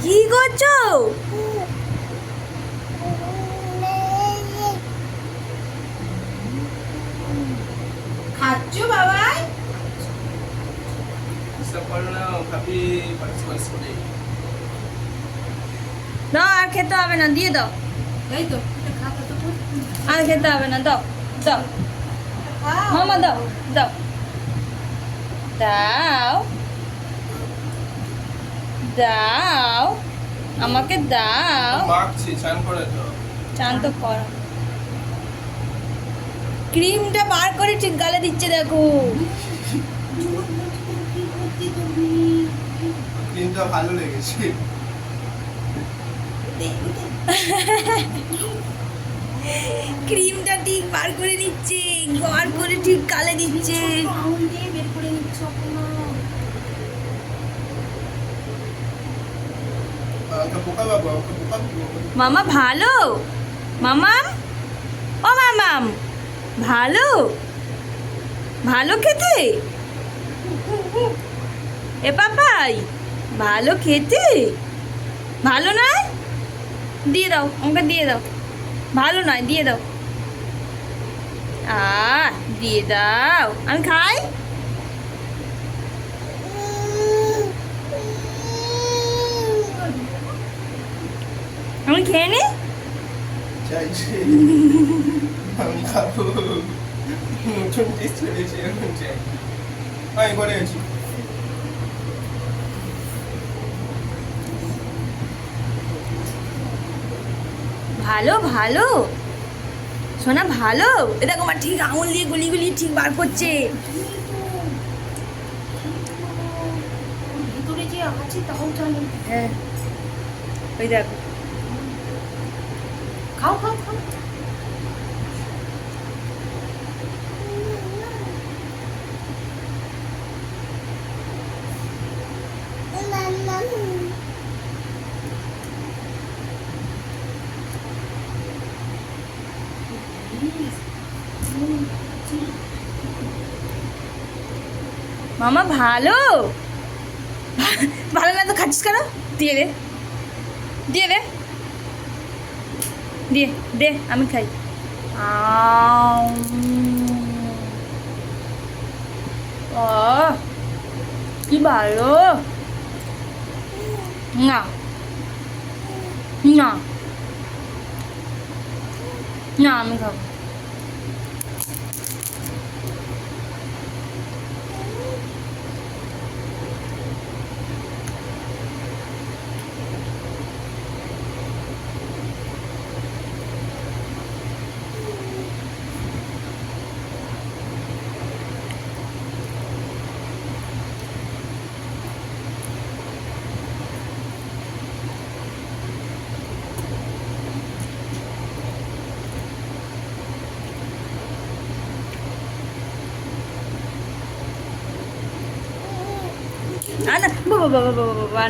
কি করছো? খাচ্ছো বাবাই? না আর খেতে হবে না, দিয়ে দাও। এই তো আর খেতে হবে না, দাও দাও মামা, দাও দাও দাও দাও, আমাকে দাও। চান তো করো। ক্রিমটা বার করে ঠিক গালে দিচ্ছে, দেখো। ক্রিমটা ভালো লেগেছে। ক্রিমটা ঠিক বার করে নিচ্ছে, বার করে ঠিক গালে দিচ্ছে। আঙুল দিয়ে বের করে নিচ্ছ এখনো। মামা ভালো? মামাম, ও মামাম, ভালো? ভালো খেতে? এ পাপাই, ভালো খেতে? ভালো নয়? দিয়ে দাও, আমাকে দিয়ে দাও। ভালো নয়, দিয়ে দাও। দিয়ে দাও, আমি খাই। আমি খেয়ে নি। চাইছি আমি খাবো। নতুন টেস্ট হয়েছে, এখন চাই। আমি করে আছি। ভালো ভালো সোনা, ভালো। এ দেখো আমার ঠিক আঙুল দিয়ে গুলি গুলি ঠিক বার করছে। ভিতরে যে আছে তাও জানি। হ্যাঁ, ওই দেখো। খাও খাও খাও। মামা ভালো? ভালো না তো খাচ্ছিস কেন? দিয়ে দে, দিয়ে দে, দিয়ে দে, আমি খাই। ও কি ভালো। না না না, আমি খাবো। না, বাবা বাবা বাবা বাবা।